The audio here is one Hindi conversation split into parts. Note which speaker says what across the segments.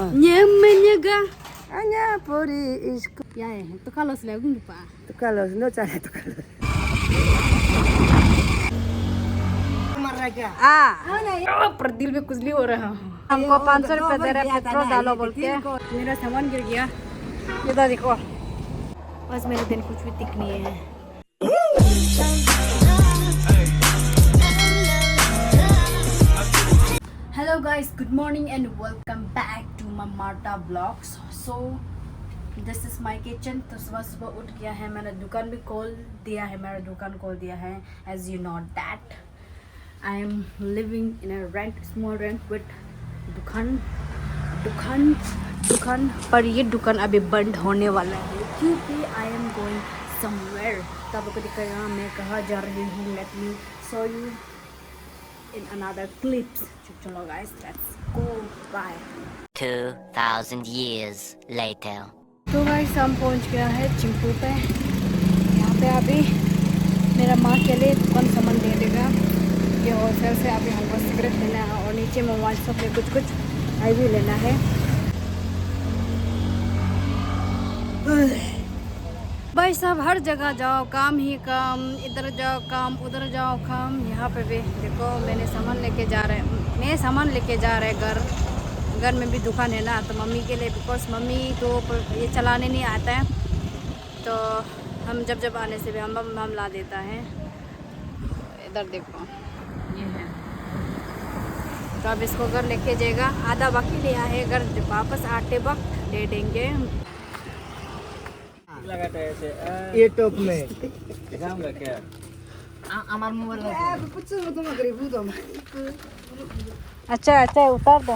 Speaker 1: Nyamanya
Speaker 2: Hanya puri isku.
Speaker 1: ya itu kalau selalu lupa.
Speaker 2: Tukalo, no cari tukalo. Maraga.
Speaker 1: प्रदील में कुछ भी हो रहा है। हमको 500 रुपए दे रहे पेट्रोल डालो बोल के मेरा सामान गिर गया। ये देखो बस मेरे दिन कुछ भी दिख नहीं है। Hello guys, good morning and welcome back to Marta blogs. So this is my kitchen. तो सुबह सुबह उठ गया है, मैंने दुकान भी खोल दिया है, मेरा दुकान खोल दिया है। As you know that I am living in a rent, small rent with दुकान पर ये दुकान अभी बंद होने वाला है क्योंकि आई एम गोइंग समवेयर। तब आपको दिखाएगा मैं कहाँ जा रही हूँ। Let me show you in another clips. चलो guys, let's go. Bye.
Speaker 3: 2,000 years later.
Speaker 1: तो guys हम पहुंच गया है चिंपू पे। यहाँ पे अभी मेरा माँ के लिए दुकान सामान दे देगा। ये होलसेल से अभी हमको सिगरेट लेना है और नीचे मोबाइल शॉप में कुछ आई भी लेना है। भाई साहब हर जगह जाओ काम ही काम, इधर जाओ काम, उधर जाओ काम। यहाँ पे भी देखो मैंने सामान लेके जा रहे घर में भी दुकान है ना, तो मम्मी के लिए, बिकॉज मम्मी तो ये चलाने नहीं आता है, तो हम जब आने से भी हम ला देता है। इधर देखो ये है, तो अब इसको घर लेके जाएगा। आधा बाकी लिया है, घर वापस आते वक्त दे देंगे।
Speaker 2: लगाता है ऐसे ये टॉप में
Speaker 3: दिखाऊंगा क्या?
Speaker 2: हमारा मोबाइल कुछ तुम अगर भूतो
Speaker 1: अच्छा उतार दो।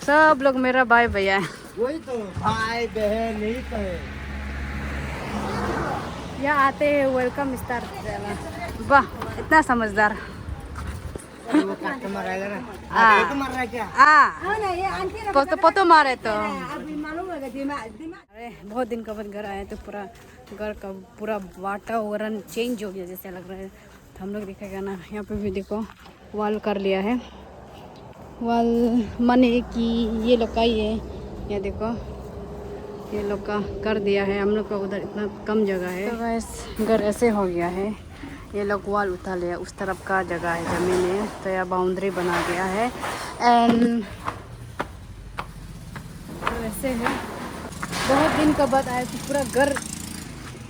Speaker 1: सब लोग मेरा भाई भैया है।
Speaker 2: वही तो भाई बहन नहीं तो है।
Speaker 1: यहाँ आते हैं वेलकम स्टार। वाह इतना समझदार।
Speaker 2: वो कस्टमर आएगा ना, तो मार रहा है क्या?
Speaker 1: पोतो मारे तो अरे बहुत दिन के बाद घर आए तो पूरा घर का पूरा वातावरण चेंज हो गया जैसे लग रहा है। तो हम लोग देखेगा ना, यहाँ पे भी देखो वाल कर लिया है। वाल माने कि ये लोग का ही है, ये देखो ये लोग का कर दिया है। हम लोग का उधर इतना कम जगह है, तो वैसे घर ऐसे हो गया है। ये लोग वाल उठा लिया, उस तरफ का जगह है, ज़मीन है, तो यह बाउंड्री बना गया है। एंड तो ऐसे है, बहुत दिन का बाद आया तो पूरा घर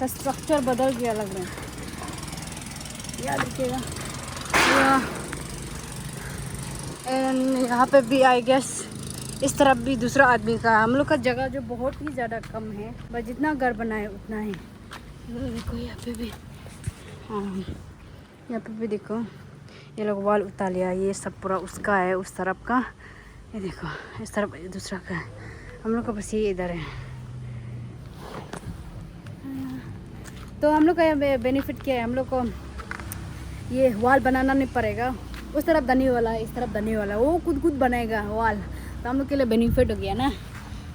Speaker 1: का स्ट्रक्चर बदल गया लग रहा है। याद रखिएगा। एंड यहाँ पे भी आई गेस इस तरफ भी दूसरा आदमी का। हम लोग का जगह जो बहुत ही ज़्यादा कम है, बस जितना घर बनाए उतना ही। देखो यहाँ पे भी, हाँ यहाँ पे भी देखो ये लोग वाल उतार लिया। ये सब पूरा उसका है, उस तरफ का। ये देखो इस तरफ दूसरा का है। हम लोग का बस ये इधर है। तो हम लोग का बेनिफिट क्या है, हम लोग को ये वाल बनाना नहीं पड़ेगा। उस तरफ धनी वाला है, इस तरफ धनी वाला, वो खुद बनाएगा वाल, तो हम लोग के लिए बेनिफिट हो गया ना।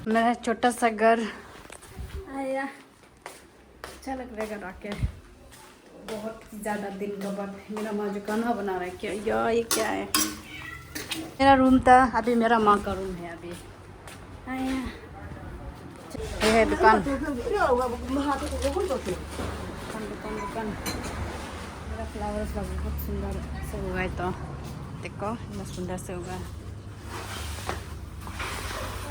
Speaker 1: मेरा छोटा सा घर आया, अच्छा लग रहा है घर आके। बहुत ज़्यादा दिन के बाद मेरा माँ जो खाना बना रहा है, क्या यार ये क्या है। मेरा रूम था, अभी मेरा माँ का रूम है। अभी आया ये है दुकान। मेरा फ्लावर्स बहुत सुंदर से उगा है, तो देखो इतना सुंदर से उगा।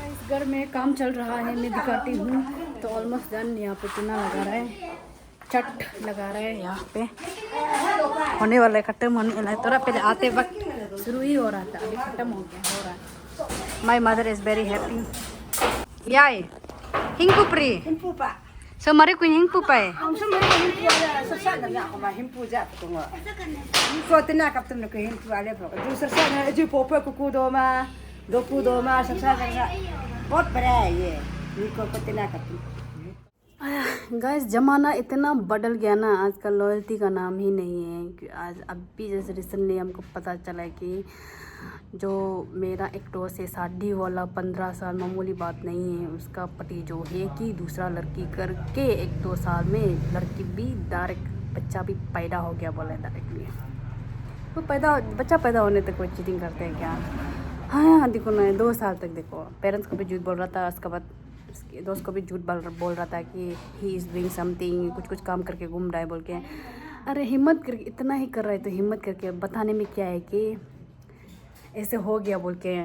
Speaker 1: इस घर में काम चल रहा है, मैं दिखाती हूँ। तो ऑलमोस्ट डन। यहाँ पे चूना लगा रहा है, छत लगा रहा है, यहाँ पे होने वाला है, खत्म होने वाला है। थोड़ा पहले आते वक्त शुरू ही हो रहा था, अभी खत्म हो रहा है। My mother is very happy. याय हिंगपुप्री so mari kun hingpu pai
Speaker 2: Ang sumber ko himpu ala sa na ako ma himpu jat ko nga. Ko tina kap tum ko himpu ala bro. Du sa na ju popo ku do ma do ku do ma sa na बहुत बड़ा है ये। को tina kap
Speaker 1: गाइस ज़माना इतना बदल गया ना, आजकल लॉयल्टी का नाम ही नहीं है। आज अभी जैसे रिसेंटली हमको पता चला कि जो मेरा एक दोस्त से शादी वाला 15 साल मामूली बात नहीं है। उसका पति जो है कि दूसरा लड़की करके 1-2 साल में लड़की भी डायरेक्ट बच्चा भी पैदा हो गया बोला डायरेक्टली। तो बच्चा पैदा होने तक कोई चीटिंग करते हैं क्या? हाँ देखो ना 2 साल तक देखो पेरेंट्स को भी झूठ बोल रहा था, उसके बाद उसके दोस्त को भी झूठ बोल रहा था कि ही इज़ डूइंग समथिंग, कुछ काम करके घूम रहा है बोल के। अरे हिम्मत करके इतना ही कर रहे तो हिम्मत करके बताने में क्या है कि ऐसे हो गया बोल के।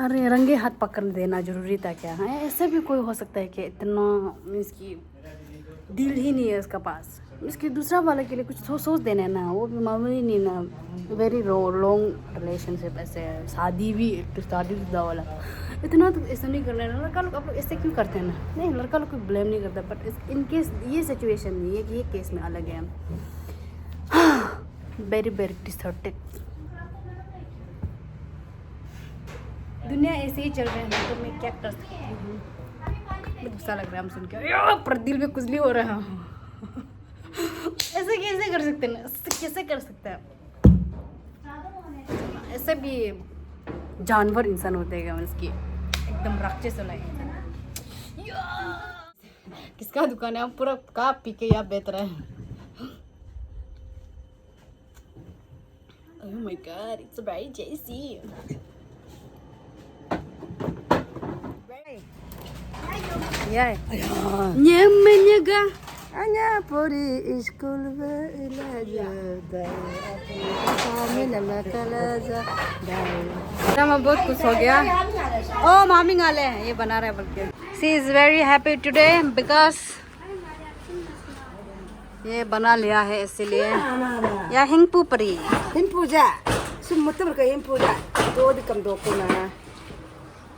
Speaker 1: अरे रंगे हाथ पकड़ देना ज़रूरी था क्या? है ऐसा भी कोई हो सकता है कि इतना इसकी दिल ही नहीं है उसका पास, इसके दूसरा वाले के लिए कुछ सोच देना है ना, वो भी मामूली नहीं ना। वेरी लॉन्ग रिलेशनशिप, ऐसे शादीशुदा वाला इतना तो ऐसा नहीं करना है। लड़का लोग आप लोग ऐसे क्यों करते हैं ना? नहीं लड़का लोग कोई ब्लेम नहीं करता, बट इन केस ये सिचुएशन नहीं है कि ये केस में अलग है। Very very disheartened. दुनिया ऐसे ही चल रही है तो मैं क्या कर सकती हूँ? गुस्सा लग रहा है हम सुन के, पर दिल में कुछ नहीं हो रहा है। ऐसे कैसे कर सकते हैं? कैसे कर सकते हैं? ऐसे भी जानवर इंसान होते हैं उसकी एकदम राक्षस वाला इंसान। किसका दुकान है? हम पूरा का पी के यहाँ बेच रहे हैं। Oh my God, it's very tasty. Yeah. Nyamanya
Speaker 2: Anya puri school belajar kami nama kalaza
Speaker 1: मैं बहुत खुश हो गया। ओ मामी गाले हैं ये बना रहा है बल्कि। She is very happy today because ये बना लिया है इसीलिए। या हिंग पुपरी
Speaker 2: himpuja semua tu mereka himpuja do di kam do kuna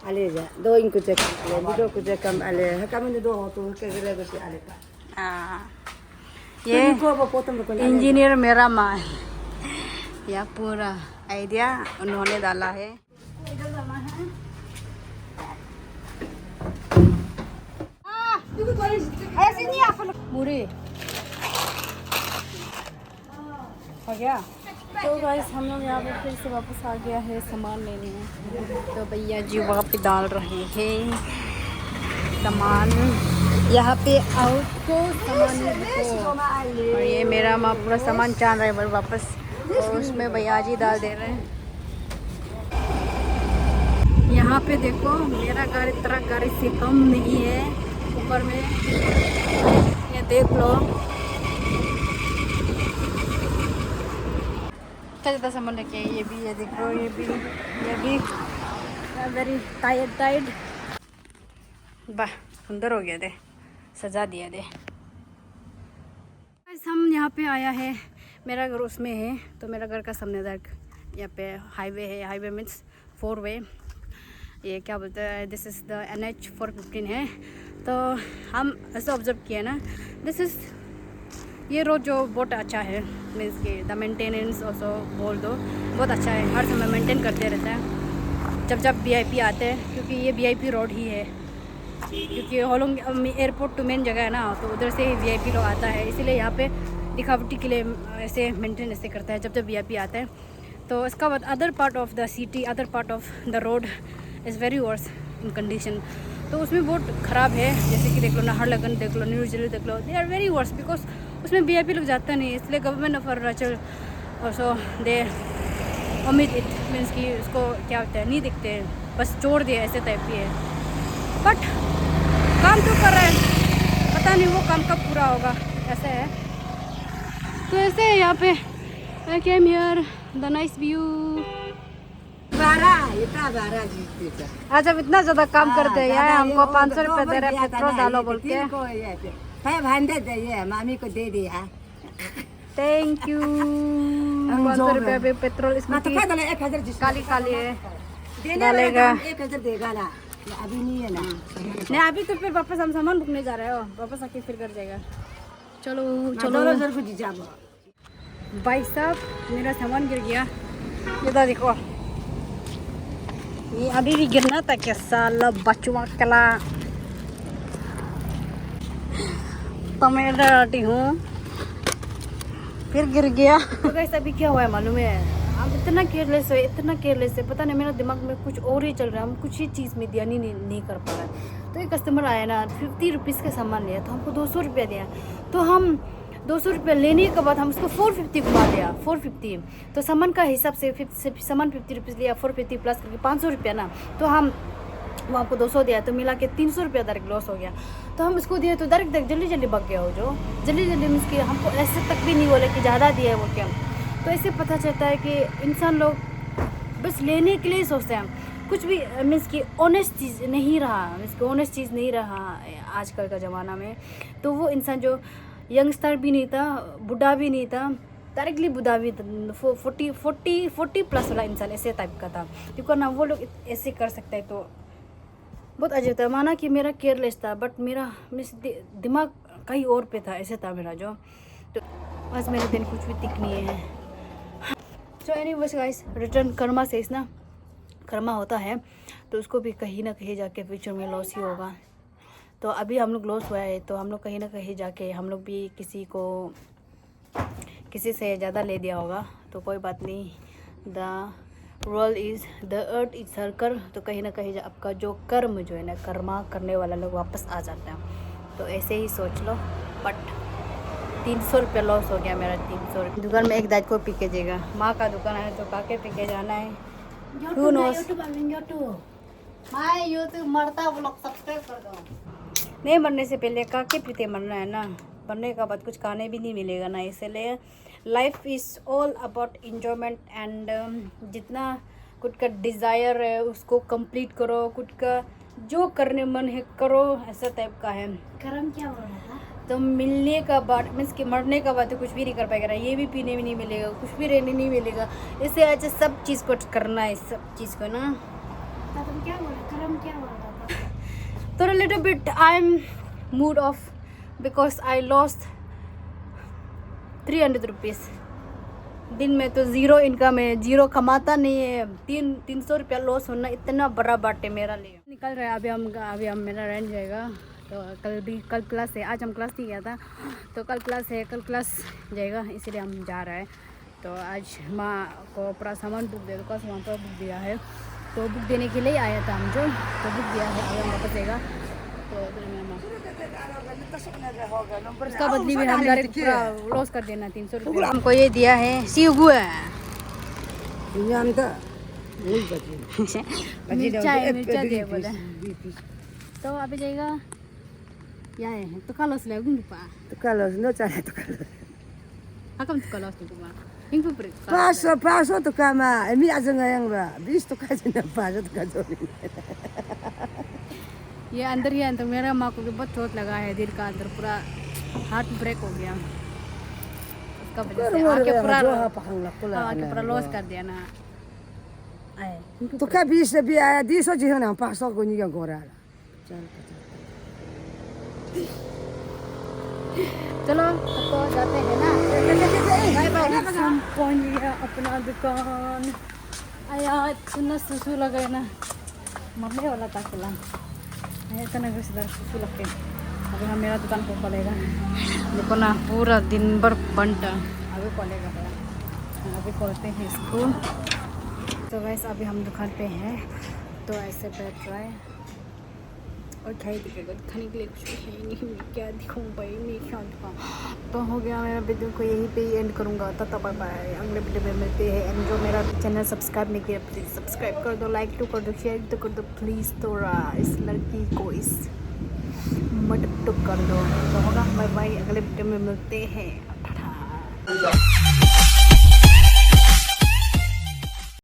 Speaker 2: ale ja do ingku cek ale do ku cek kam ale kami do ho tu ke gele besi ale pa
Speaker 1: ये
Speaker 2: ko apa potong ko
Speaker 1: engineer मेरा माँ है। यह पूरा आइडिया उन्होंने डाला है। पूरी हो गया। तो गाइस हम लोग यहाँ पे फिर से वापस आ गया है सामान लेने। तो भैया जी वहाँ पे डाल रहे हैं सामान, यहाँ पे आउट को सामान को। और ये मेरा माँ पूरा सामान चाह रहा है वापस, और उसमें भैया जी डाल दे रहे हैं। यहाँ पे देखो मेरा गाड़ी तेरा गाड़ी से कम नहीं है ऊपर में, ये देख लो। ज़्यादा सामान रखे, ये भी ये देख लो, ये भी वेरी टाइट। वाह सुंदर हो गया दे, सजा दिया दे। हम यहाँ पे आया है, मेरा घर उसमें है, तो मेरा घर का सामने तक यहाँ पे हाईवे है। हाईवे मीन्स 4 वे, ये क्या बोलते हैं, दिस इज़ द NH 415 है। तो हम ऐसे ऑब्जर्व किए ना, दिस इज़ ये रोड जो बहुत अच्छा है, मीन्स कि द मेंटेनेंस ऑल्सो बोल दो बहुत अच्छा है, हर समय मेंटेन करते रहता है जब VIP आते हैं, क्योंकि ये VIP रोड ही है, क्योंकि होलोंग एयरपोर्ट टू मेन जगह है ना, तो उधर से VIP लोग आता है, इसीलिए यहाँ पे दिखावटी के लिए ऐसे मेंटेन ऐसे करता है जब VIP आते हैं। तो इसका बाद other part of the city, other part of the road is very worse in condition. तो उसमें बहुत ख़राब है, जैसे कि देख लो नाहरलगन देख लो, न्यू दिल्ली देख लो, they are very worse because उसमें VIP लोग जाता नहीं, इसलिए government of Arunachal also they omit it, means कि उसको क्या होता है नहीं दिखते, बस छोड़ दिया ऐसे टाइप की है। बट काम तो कर रहा है, पता नहीं वो काम कब पूरा होगा, ऐसे है। तो ऐसे है यहाँ पे। I came here, the nice view. आज अब इतना ज़्यादा काम करते हैं यार, हमको 500 रुपये दे रहे पेट्रोल डालो बोल के।
Speaker 2: 500 दे मामी को दे दिया।
Speaker 1: Thank you. 500 रुपये पे पेट्रोल इसमें काली है, डालेगा
Speaker 2: 1000 देगा ना, अभी नहीं है ना।
Speaker 1: नहीं अभी तो फिर वापस हम सामान रुकने जा रहे हो, वापस आके फिर कर जाएगा। चलो भाई साहब मेरा सामान गिर गया, ये तो देखो, ये अभी भी गिरना था क्या साला बचवा कला। टमाटर आटी हूँ फिर गिर गया। तो गाइस अभी क्या हुआ है मालूम है, हम इतना केयरलेस है, पता नहीं मेरा दिमाग में कुछ और ही चल रहा है, हम कुछ ही चीज़ में ध्यान ही नहीं कर पा रहे। तो एक कस्टमर आया ना, 50 रुपीज़ का सामान लिया, तो हमको 200 रुपया दिया। तो हम 200 रुपये लेने के बाद हम उसको 450 घुमा दिया, 450। तो सामान का हिसाब से सामान 50 रुपीज़ लिया, 450 प्लस करके 500 रुपया ना। तो हम वो आपको 200 दिया, तो मिला के 300 रुपया डायरेक्ट लॉस हो गया। तो हम इसको दिए तो डायरेक्ट जल्दी भाग गया हो, जो जल्दी मीन्स कि हमको ऐसे तक भी नहीं बोले कि ज़्यादा दिया है वो क्या। तो ऐसे पता चलता है कि इंसान लोग बस लेने के लिए सोचते हैं, कुछ भी मीन्स कि ऑनेस्ट चीज़ नहीं रहा, मीन्स कि ऑनेस्ट चीज़ नहीं रहा आजकल का ज़माना में। तो वो इंसान जो यंगस्टर भी नहीं था, बूढ़ा भी नहीं था, डायरेक्टली बूढ़ा भी 40 प्लस वाला इंसान ऐसे टाइप का था। क्योंकि ना वो लोग ऐसे कर सकता है, तो बहुत अजीब था। माना कि मेरा केयरलेस था, बट मेरा मीन्स दिमाग कहीं और पे था, ऐसे था मेरा जो। तो बस मेरे दिन कुछ भी दिख नहीं है। So anyways guys, return Karma से ना कर्मा होता है, तो उसको भी कहीं ना कहीं जाके फ्यूचर में लॉस ही होगा। तो अभी हम लोग लॉस हुआ है, तो हम लोग कहीं ना कहीं जाके हम लोग भी किसी से ज़्यादा ले दिया होगा, तो कोई बात नहीं। द अर्थ इज सर्कल, तो कहीं ना कहीं आपका जो कर्म जो है ना, कर्मा करने वाला लोग वापस आ जाते हैं। तो ऐसे ही सोच लो। बट 300 रुपया लॉस हो गया मेरा, 300 रुपये। दुकान में एक दाज को पी के जाएगा, माँ का दुकान है तो काके पी के जाना है। यूट्यूब मरता व्लॉग सब्सक्राइब कर दो। नहीं मरने से पहले काके पीते मरना है ना, मरने के बाद कुछ खाने भी नहीं मिलेगा ना। इसलिए life is all about enjoyment and जितना खुद का डिज़ायर है उसको कंप्लीट करो, खुद का जो करने मन है करो, ऐसा टाइप का है।
Speaker 4: गरम क्या हो रहा था?
Speaker 1: तो मिलने का बाद मीन्स कि मरने का बाद तो कुछ भी नहीं कर पाएगा, ये भी पीने में नहीं मिलेगा, कुछ भी रहने नहीं मिलेगा। इससे अच्छा सब चीज़ को करना है, सब चीज़ को ना।
Speaker 4: तुम क्या बोल रहे? गरम क्या हो रहा था?
Speaker 1: तो little bit I am mood off because I lost 300 rupees. दिन में तो ज़ीरो इनकम है, ज़ीरो कमाता नहीं है, 300 रुपया लॉस होना इतना बड़ा बात है मेरा लिए। निकल रहा है अभी हम मेरा रेंट जाएगा। तो कल क्लास है, आज हम क्लास नहीं गया था, तो कल क्लास है, कल क्लास जाएगा, इसीलिए हम जा रहे हैं। तो आज माँ को पूरा सामान बुक दे, दुकान सामान पर बुक दिया है, तो बुक देने के लिए आया था हम जो, तो बुक दिया है, अभी हम वापस जाएगा। तो उसका बदली में हम डायरेक्ट पूरा लॉस कर देना 300 रुपये। हमको ये दिया है सीगु है, मिर्चा दिया बोले। तो अभी जाएगा या है तो kalos lah gung pa.
Speaker 2: Tukalos, no cara tukalos.
Speaker 1: Hakam tukalos tu pa. Hinggu per.
Speaker 2: Paso tukama, emi azanga yang ba. Bis tukasin na paso tukasin.
Speaker 1: ये अंदर ही अंदर मेरा माँ को भी बहुत चोट लगा है, दिल का अंदर पूरा हार्ट ब्रेक हो गया उसका वजह से। आके पूरा लॉस कर दिया ना।
Speaker 2: तो क्या 20 भी आया 200 जी ना 500 को नहीं क्या गोरा।
Speaker 1: चलो तो जाते हैं ना, बाय बाय। हम पहुंच गया अपना दुकान। आया इतना सुसु लगा ना, मरने वाला था खुला इतना सुसु लग के। अभी हम मेरा दुकान को खोलेगा, देखो ना पूरा दिन भर बंद, अभी खोलेगा। अभी खोलते हैं इसको। तो वैसे अभी हम दुकान पे हैं, तो ऐसे बैठ रहा है और क्या ही दिखेगा, दिखाने के लिए कुछ है नहीं, क्या दिखाऊँ भाई, मैं क्या दिखाऊँ। तो हो गया मेरा वीडियो को यहीं पे ही एंड करूँगा। तब बाय बाय, अगले वीडियो में मिलते हैं। एंड जो मेरा चैनल सब्सक्राइब नहीं किया प्लीज़ सब्सक्राइब कर दो, लाइक तो कर दो, शेयर तो कर दो प्लीज़। थोड़ा इस लड़की को इस मटक कर दो। तो होगा बाय बाय, अगले वीडियो में मिलते हैं।